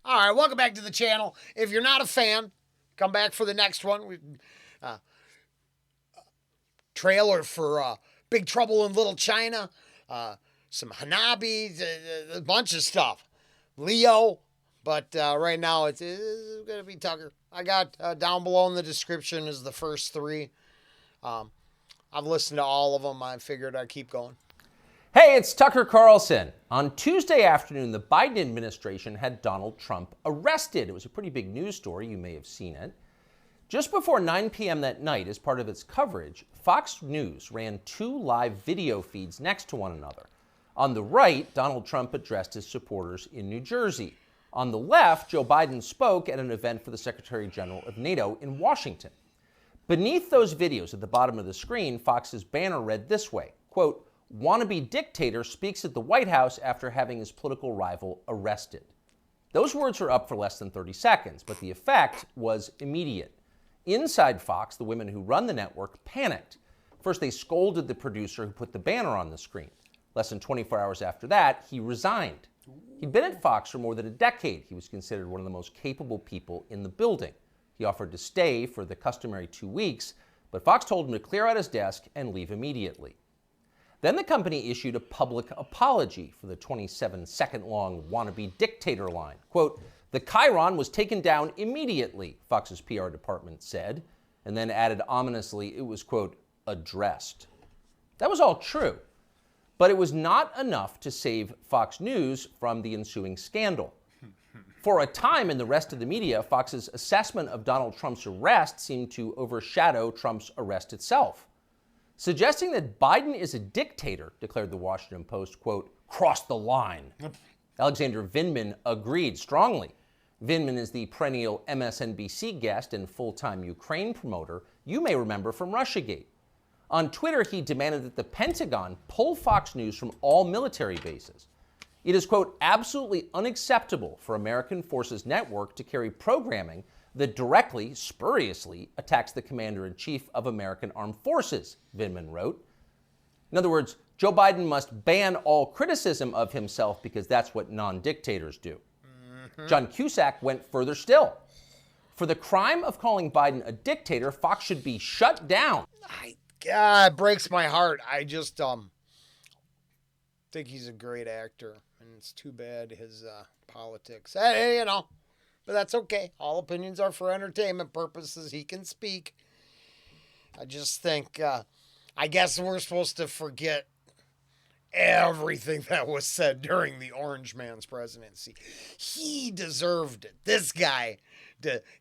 All right, welcome back to the channel. If you're not a fan, come back for the next one. Trailer for Big Trouble in Little China, some Hanabi, a bunch of stuff. Leo, but right now it's going to be Tucker. I got down below in the description is the first three. I've listened to all of them. I figured I'd keep going. Hey, it's Tucker Carlson. On Tuesday afternoon, the Biden administration had Donald Trump arrested. It was a pretty big news story. You may have seen it. Just before 9 p.m. that night, as part of its coverage, Fox News ran two live video feeds next to one another. On the right, Donald Trump addressed his supporters in New Jersey. On the left, Joe Biden spoke at an event for the Secretary General of NATO in Washington. Beneath those videos at the bottom of the screen, Fox's banner read this way, quote, "Wannabe dictator speaks at the White House after having his political rival arrested." Those words were up for less than 30 seconds, but the effect was immediate. Inside Fox, the women who run the network panicked. First, they scolded the producer who put the banner on the screen. Less than 24 hours after that, he resigned. He'd been at Fox for more than a decade. He was considered one of the most capable people in the building. He offered to stay for the customary 2 weeks, but Fox told him to clear out his desk and leave immediately. Then the company issued a public apology for the 27-second-long wannabe dictator line. Quote, "The chyron was taken down immediately," Fox's PR department said, and then added ominously it was, quote, "addressed." That was all true, but it was not enough to save Fox News from the ensuing scandal. For a time in the rest of the media, Fox's assessment of Donald Trump's arrest seemed to overshadow Trump's arrest itself. Suggesting that Biden is a dictator, declared the Washington Post, quote, "crossed the line." Alexander Vindman agreed strongly. Vindman is the perennial MSNBC guest and full-time Ukraine promoter you may remember from Russiagate. On Twitter, he demanded that the Pentagon pull Fox News from all military bases. It is, quote, "absolutely unacceptable for American Forces Network to carry programming that directly, spuriously, attacks the Commander-in-Chief of American Armed Forces," Vindman wrote. In other words, Joe Biden must ban all criticism of himself because that's what non-dictators do. John Cusack went further still. For the crime of calling Biden a dictator, Fox should be shut down. God, it breaks my heart. I just think he's a great actor, and it's too bad his politics. Hey, you know, but that's okay. All opinions are for entertainment purposes. He can speak. I just think, I guess we're supposed to forget everything that was said during the Orange Man's presidency. He deserved it. This guy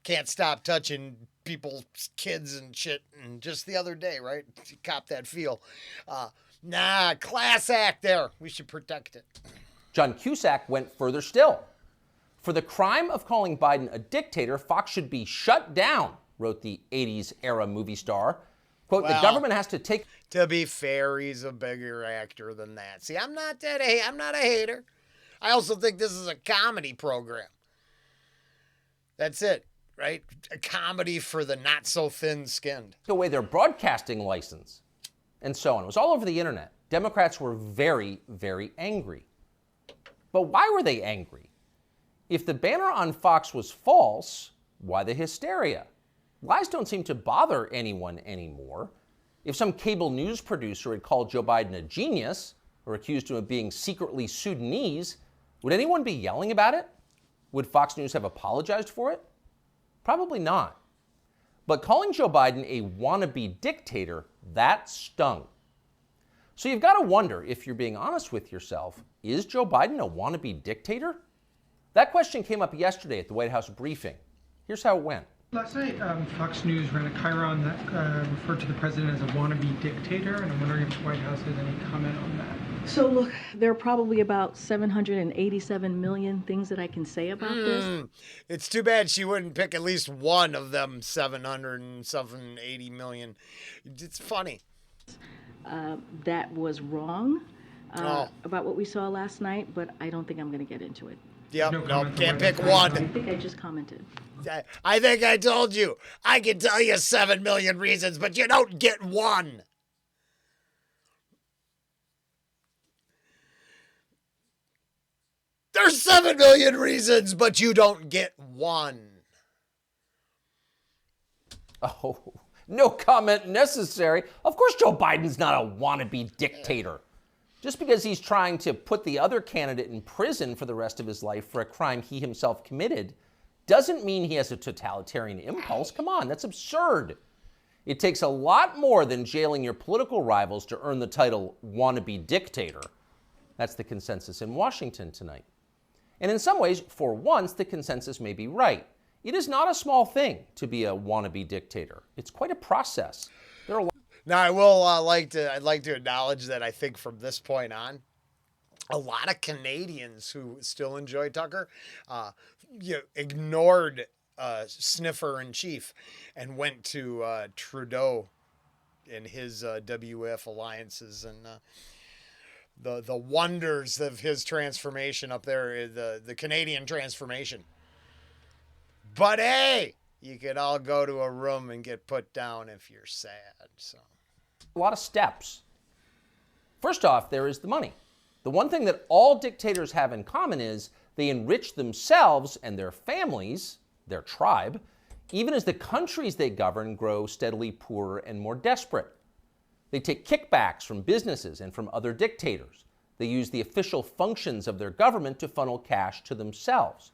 can't stop touching people's kids and shit. And just the other day, right? Cop that feel. Class act there. We should protect it. John Cusack went further still. For the crime of calling Biden a dictator, Fox should be shut down, wrote the 80s era movie star. Quote, "the government has to take..." To be fair, he's a bigger actor than that. See, I'm not a hater. I also think this is a comedy program. That's it, right? A comedy for the not so thin-skinned. Away their broadcasting license, and so on. It was all over the internet. Democrats were very, very angry. But why were they angry? If the banner on Fox was false, why the hysteria? Lies don't seem to bother anyone anymore. If some cable news producer had called Joe Biden a genius or accused him of being secretly Sudanese, would anyone be yelling about it? Would Fox News have apologized for it? Probably not. But calling Joe Biden a wannabe dictator, that stung. So you've got to wonder, if you're being honest with yourself, is Joe Biden a wannabe dictator? That question came up yesterday at the White House briefing. Here's how it went. Last night, Fox News ran a chyron that referred to the president as a wannabe dictator, and I'm wondering if the White House has any comment on that. So look, there are probably about 787 million things that I can say about this. It's too bad she wouldn't pick at least one of them 780 million. It's funny. That was wrong about what we saw last night, but I don't think I'm going to get into it. Yep, No, can't pick one. I think I just commented. I think I told you. I can tell you 7 million reasons, but you don't get one. There's 7 million reasons, but you don't get one. Oh, no comment necessary. Of course Joe Biden's not a wannabe dictator. Just because he's trying to put the other candidate in prison for the rest of his life for a crime he himself committed doesn't mean he has a totalitarian impulse. Come on, that's absurd. It takes a lot more than jailing your political rivals to earn the title wannabe dictator. That's the consensus in Washington tonight. And in some ways, for once, the consensus may be right. It is not a small thing to be a wannabe dictator. It's quite a process. Now, I will I'd like to acknowledge that I think from this point on, a lot of Canadians who still enjoy Tucker, ignored Sniffer in Chief and went to Trudeau and his WF alliances and the wonders of his transformation up there, the Canadian transformation. But hey, you could all go to a room and get put down if you're sad. So a lot of steps. First off, there is the money. The one thing that all dictators have in common is they enrich themselves and their families, their tribe, even as the countries they govern grow steadily poorer and more desperate. They take kickbacks from businesses and from other dictators. They use the official functions of their government to funnel cash to themselves.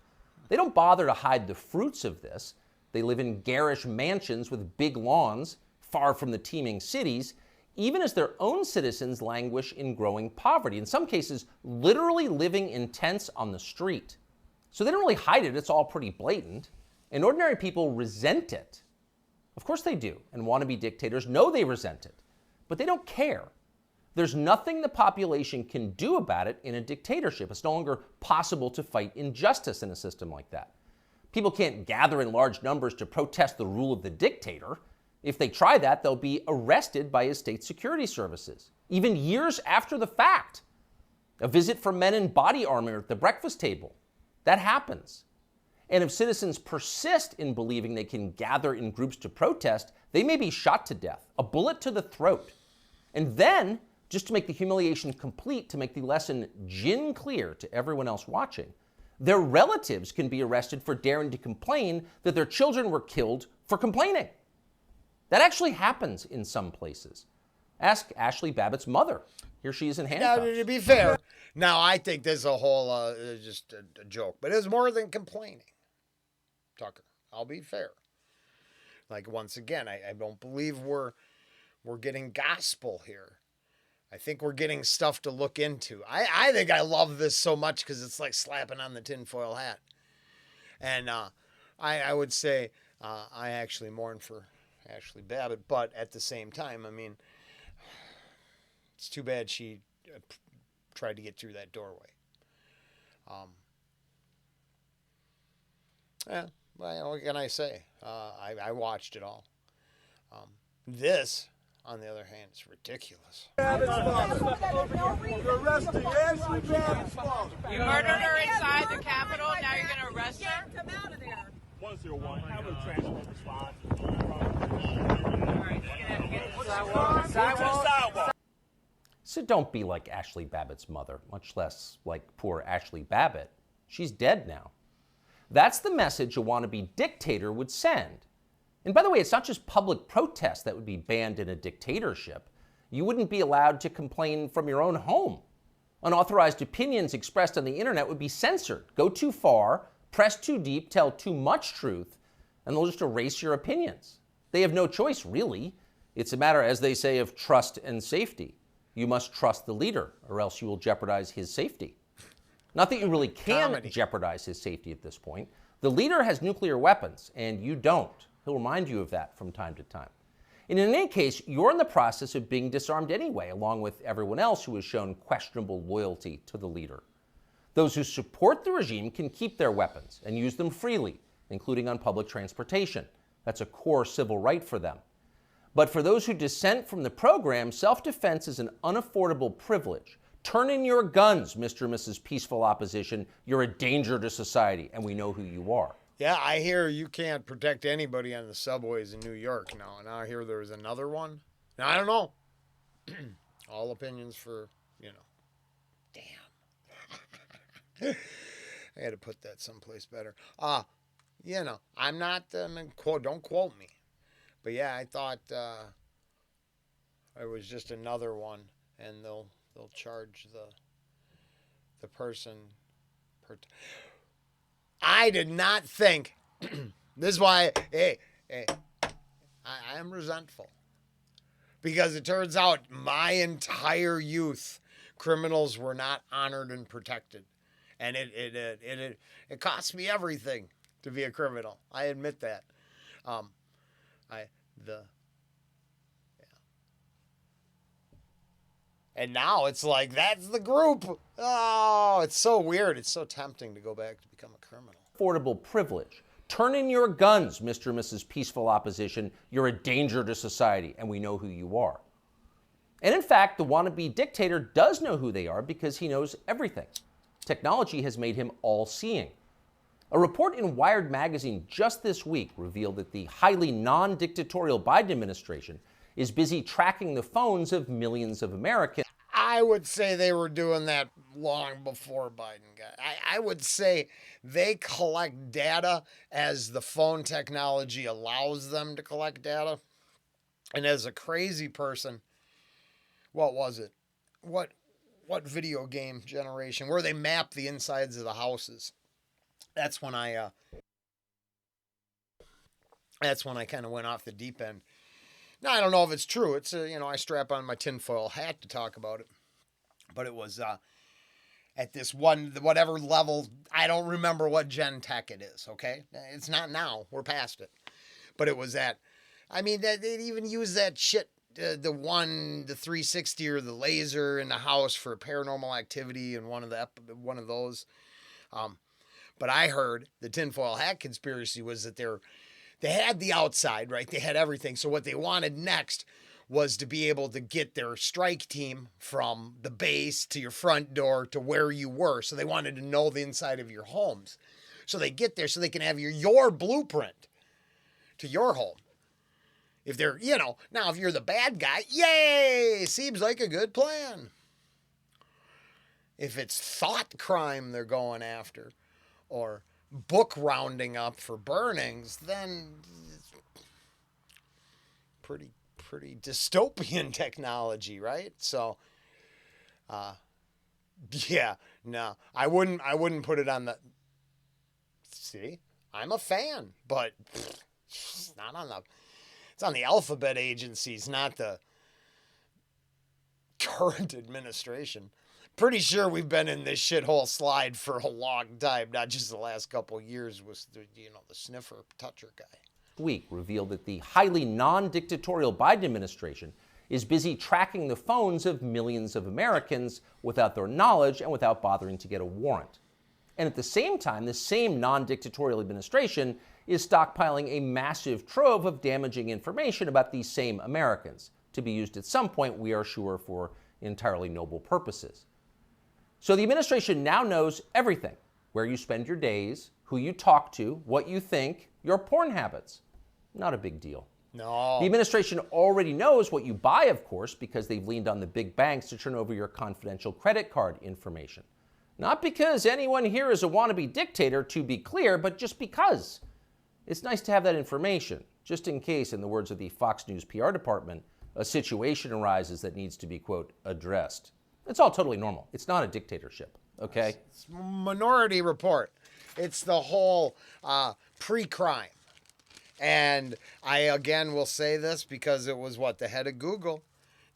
They don't bother to hide the fruits of this. They live in garish mansions with big lawns, far from the teeming cities, even as their own citizens languish in growing poverty, in some cases literally living in tents on the street. So they don't really hide it, it's all pretty blatant. And ordinary people resent it. Of course they do, and wannabe dictators know they resent it, but they don't care. There's nothing the population can do about it in a dictatorship. It's no longer possible to fight injustice in a system like that. People can't gather in large numbers to protest the rule of the dictator. If they try that, they'll be arrested by his state security services, even years after the fact. A visit from men in body armor at the breakfast table. That happens. And if citizens persist in believing they can gather in groups to protest, they may be shot to death, a bullet to the throat. And then, just to make the humiliation complete, to make the lesson gin clear to everyone else watching, their relatives can be arrested for daring to complain that their children were killed for complaining. That actually happens in some places. Ask Ashley Babbitt's mother. Here she is in handcuffs. Now, to be fair, now I think this is a whole just a joke, but it's more than complaining. Tucker, I'll be fair. Like once again, I don't believe we're getting gospel here. I think we're getting stuff to look into. I think I love this so much because it's like slapping on the tinfoil hat. And I would say I actually mourn for Ashley Babbitt, but at the same time, I mean, it's too bad she tried to get through that doorway. Yeah, well, what can I say? I watched it all. This, on the other hand, is ridiculous. You're arresting Ashley Babbitt's father. You murdered her inside the Capitol, now you're going to arrest her? Come out of there. 101. Have a transport response. So don't be like Ashley Babbitt's mother, much less like poor Ashley Babbitt. She's dead now. That's the message a wannabe dictator would send. And by the way, it's not just public protest that would be banned in a dictatorship. You wouldn't be allowed to complain from your own home. Unauthorized opinions expressed on the internet would be censored. Go too far, press too deep, tell too much truth, and they'll just erase your opinions. They have no choice, really. It's a matter, as they say, of trust and safety. You must trust the leader, or else you will jeopardize his safety. Not that you really can jeopardize his safety at this point. The leader has nuclear weapons, and you don't. He'll remind you of that from time to time. And in any case, you're in the process of being disarmed anyway, along with everyone else who has shown questionable loyalty to the leader. Those who support the regime can keep their weapons and use them freely, including on public transportation. That's a core civil right for them. But for those who dissent from the program, self-defense is an unaffordable privilege. Turn in your guns, Mr. and Mrs. Peaceful Opposition. You're a danger to society, and we know who you are. Yeah, I hear you can't protect anybody on the subways in New York now. And I hear there's another one. Now, I don't know. All opinions for, Damn. I had to put that someplace better. I'm not, don't quote me. But yeah, I thought it was just another one, and they'll charge the person. I did not think. This is why, hey, I am resentful. Because it turns out my entire youth, criminals were not honored and protected. And it cost me everything to be a criminal. I admit that. And now it's like, that's the group. Oh, it's so weird. It's so tempting to go back to become a criminal. Affordable privilege. Turn in your guns, Mr. and Mrs. Peaceful Opposition. You're a danger to society, and we know who you are. And in fact, the wannabe dictator does know who they are because he knows everything. Technology has made him all-seeing. A report in Wired magazine just this week revealed that the highly non-dictatorial Biden administration is busy tracking the phones of millions of Americans. I would say they were doing that long before Biden got. I would say they collect data as the phone technology allows them to collect data. And as a crazy person, what was it? What video game generation where they map the insides of the houses? That's when I kind of went off the deep end. Now, I don't know if it's true. It's, I strap on my tinfoil hat to talk about it. But it was at this whatever level, I don't remember what Gen Tech it is, okay? It's not now. We're past it. But it was they'd even use that shit, the 360 or the laser in the house for paranormal activity and one of those. But I heard the tinfoil hat conspiracy was that they had the outside, right? They had everything. So what they wanted next was to be able to get their strike team from the base to your front door to where you were. So they wanted to know the inside of your homes. So they get there so they can have your blueprint to your home. If they're, now if you're the bad guy, yay, seems like a good plan. If it's thought crime they're going after, or book rounding up for burnings, then it's pretty dystopian technology, right? So, yeah, no, I wouldn't put it on the. See, I'm a fan, but it's not on the. It's on the alphabet agencies, not the current administration. Pretty sure we've been in this shithole slide for a long time, not just the last couple of years with the sniffer toucher guy. Week revealed that the highly non-dictatorial Biden administration is busy tracking the phones of millions of Americans without their knowledge and without bothering to get a warrant. And at the same time, the same non-dictatorial administration is stockpiling a massive trove of damaging information about these same Americans, to be used at some point, we are sure, for entirely noble purposes. So the administration now knows everything: where you spend your days, who you talk to, what you think, your porn habits. Not a big deal. No. The administration already knows what you buy, of course, because they've leaned on the big banks to turn over your confidential credit card information. Not because anyone here is a wannabe dictator, to be clear, but just because. It's nice to have that information, just in case, in the words of the Fox News PR department, a situation arises that needs to be, quote, addressed. It's all totally normal. It's not a dictatorship, okay? It's Minority Report. It's the whole pre-crime. And I, again, will say this because it was, the head of Google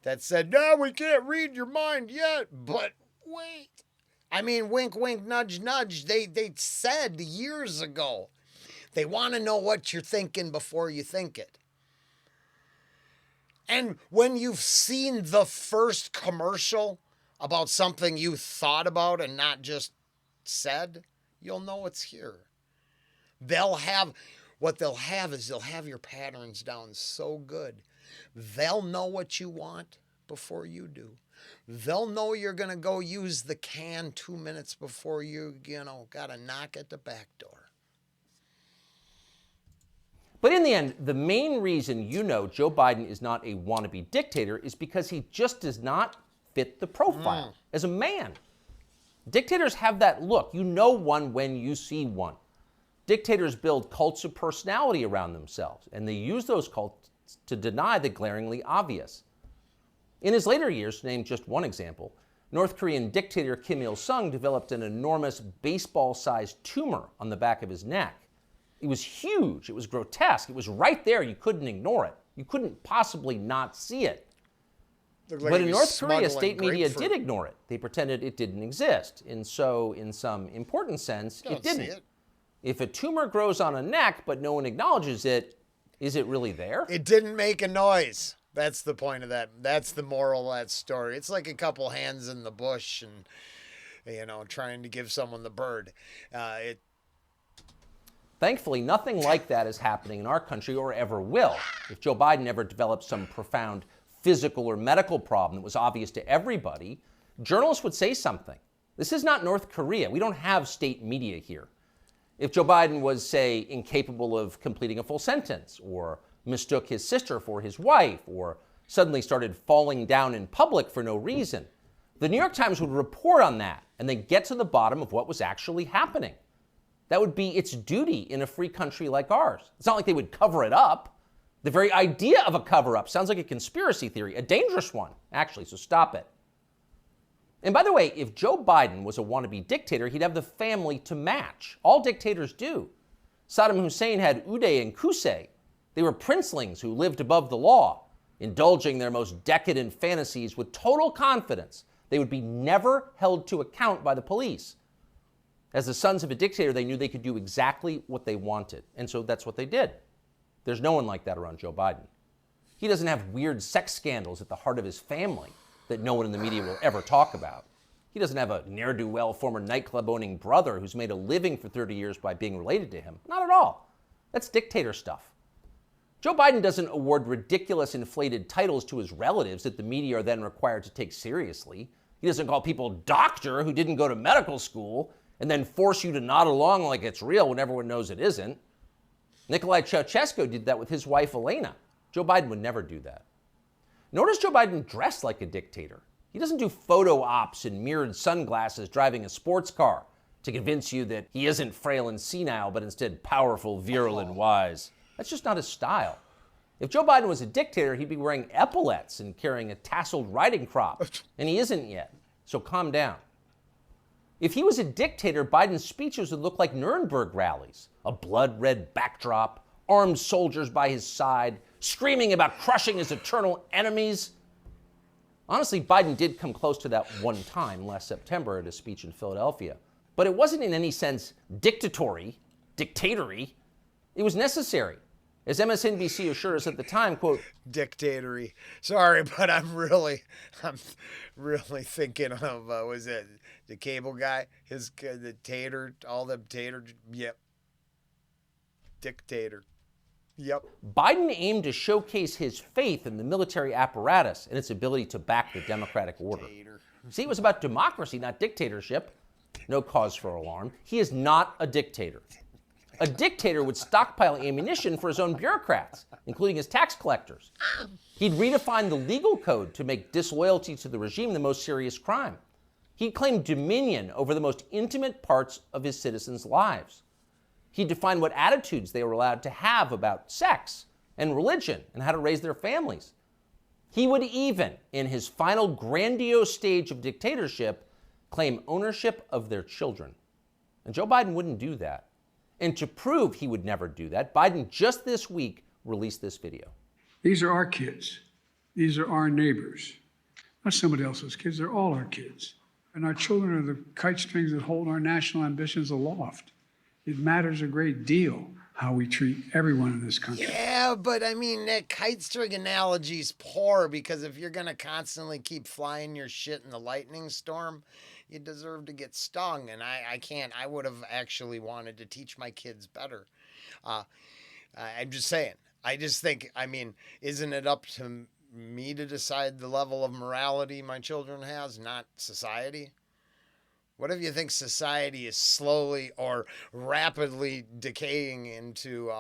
that said, no, we can't read your mind yet. But wait. I mean, wink, wink, nudge, nudge. They said years ago, they want to know what you're thinking before you think it. And when you've seen the first commercial about something you thought about and not just said, you'll know it's here. They'll have your patterns down so good. They'll know what you want before you do. They'll know you're going to go use the can 2 minutes before you got to knock at the back door. But in the end, the main reason Joe Biden is not a wannabe dictator is because he just does not fit the profile as a man. Dictators have that look. You know one when you see one. Dictators build cults of personality around themselves, and they use those cults to deny the glaringly obvious. In his later years, to name just one example, North Korean dictator Kim Il-sung developed an enormous baseball-sized tumor on the back of his neck. It was huge. It was grotesque. It was right there. You couldn't ignore it. You couldn't possibly not see it. Like But in North Korea, smuggling state media grapefruit. did ignore it. They pretended it didn't exist. And so, in some important sense, Don't it didn't. see it. If a tumor grows on a neck but no one acknowledges it, is it really there? It didn't make a noise. That's the point of that. That's the moral of that story. It's like a couple hands in the bush and, trying to give someone the bird. Thankfully, nothing like that is happening in our country or ever will. If Joe Biden ever developed some profound physical or medical problem that was obvious to everybody, journalists would say something. This is not North Korea. We don't have state media here. If Joe Biden was, say, incapable of completing a full sentence, or mistook his sister for his wife, or suddenly started falling down in public for no reason, the New York Times would report on that and then get to the bottom of what was actually happening. That would be its duty in a free country like ours. It's not like they would cover it up. The very idea of a cover-up sounds like a conspiracy theory, a dangerous one, actually, so stop it. And by the way, if Joe Biden was a wannabe dictator, he'd have the family to match. All dictators do. Saddam Hussein had Uday and Qusay. They were princelings who lived above the law, indulging their most decadent fantasies with total confidence they would be never held to account by the police. As the sons of a dictator, they knew they could do exactly what they wanted, and so that's what they did. There's no one like that around Joe Biden. He doesn't have weird sex scandals at the heart of his family that no one in the media will ever talk about. He doesn't have a ne'er-do-well former nightclub-owning brother who's made a living for 30 years by being related to him. Not at all. That's dictator stuff. Joe Biden doesn't award ridiculous inflated titles to his relatives that the media are then required to take seriously. He doesn't call people doctor who didn't go to medical school and then force you to nod along like it's real when everyone knows it isn't. Nicolae Ceausescu did that with his wife Elena. Joe Biden would never do that. Nor does Joe Biden dress like a dictator. He doesn't do photo ops in mirrored sunglasses driving a sports car to convince you that he isn't frail and senile, but instead powerful, virile, and wise. That's just not his style. If Joe Biden was a dictator, he'd be wearing epaulets and carrying a tasseled riding crop, and he isn't yet, so calm down. If he was a dictator, Biden's speeches would look like Nuremberg rallies, a blood-red backdrop, armed soldiers by his side, screaming about crushing his eternal enemies. Honestly, Biden did come close to that one time last September at a speech in Philadelphia. But it wasn't in any sense dictatory. It was necessary. As MSNBC assured us at the time, quote, dictatory. Sorry, but I'm really thinking of, was it the cable guy? The tater, all them tater, yep. Dictator. Yep. Biden aimed to showcase his faith in the military apparatus and its ability to back the democratic order. See, it was about democracy, not dictatorship. No cause for alarm. He is not a dictator. A dictator would stockpile ammunition for his own bureaucrats, including his tax collectors. He'd redefine the legal code to make disloyalty to the regime the most serious crime. He'd claim dominion over the most intimate parts of his citizens' lives. He defined what attitudes they were allowed to have about sex and religion and how to raise their families. He would even, in his final grandiose stage of dictatorship, claim ownership of their children. And Joe Biden wouldn't do that. And to prove he would never do that, Biden just this week released this video. These are our kids. These are our neighbors. Not somebody else's kids, they're all our kids. And our children are the kite strings that hold our national ambitions aloft. It matters a great deal how we treat everyone in this country. Yeah, but I mean, that kite string analogy's poor because if you're going to constantly keep flying your shit in the lightning storm, you deserve to get stung. And I can't. I would have actually wanted to teach my kids better. I'm just saying. I just think, I mean, isn't it up to me to decide the level of morality my children has, not society? What if you think society is slowly or rapidly decaying into,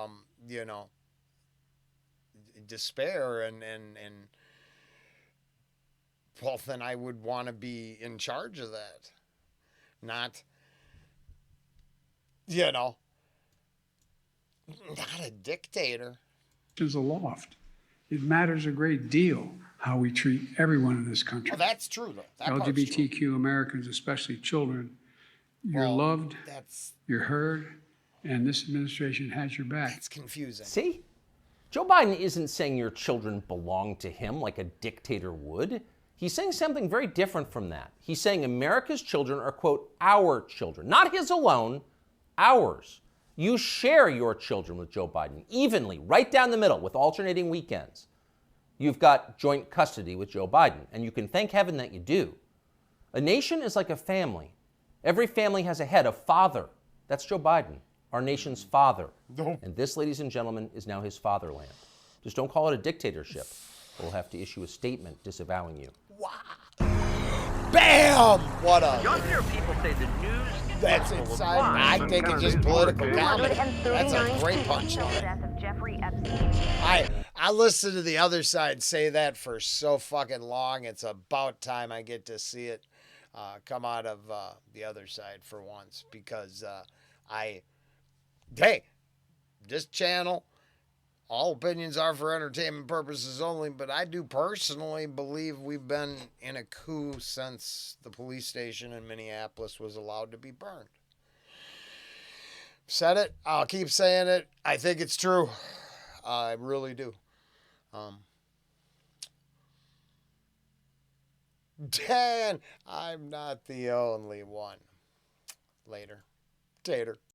despair and well, then I would want to be in charge of that. not, you know, not a dictator. Is aloft. It matters a great deal how we treat everyone in this country. Oh, that's true, though. That part's true. LGBTQ Americans, especially children, you're loved, you're heard, and this administration has your back. That's confusing. See? Joe Biden isn't saying your children belong to him like a dictator would. He's saying something very different from that. He's saying America's children are, quote, our children. Not his alone, ours. You share your children with Joe Biden evenly, right down the middle, with alternating weekends. You've got joint custody with Joe Biden, and you can thank heaven that you do. A nation is like a family. Every family has a head, a father. That's Joe Biden, our nation's father. And this, ladies and gentlemen, is now his fatherland. Just don't call it a dictatorship. We'll have to issue a statement disavowing you. Wow. Bam! What a... Young people say the news... That's inside. I think it's just political comedy. That's a great punchline. I listened to the other side say that for so fucking long. It's about time I get to see it come out of the other side for once, because hey, this channel, all opinions are for entertainment purposes only, but I do personally believe we've been in a coup since the police station in Minneapolis was allowed to be burned. Said it. I'll keep saying it. I think it's true. I really do. Dan, I'm not the only one. Later. Tater.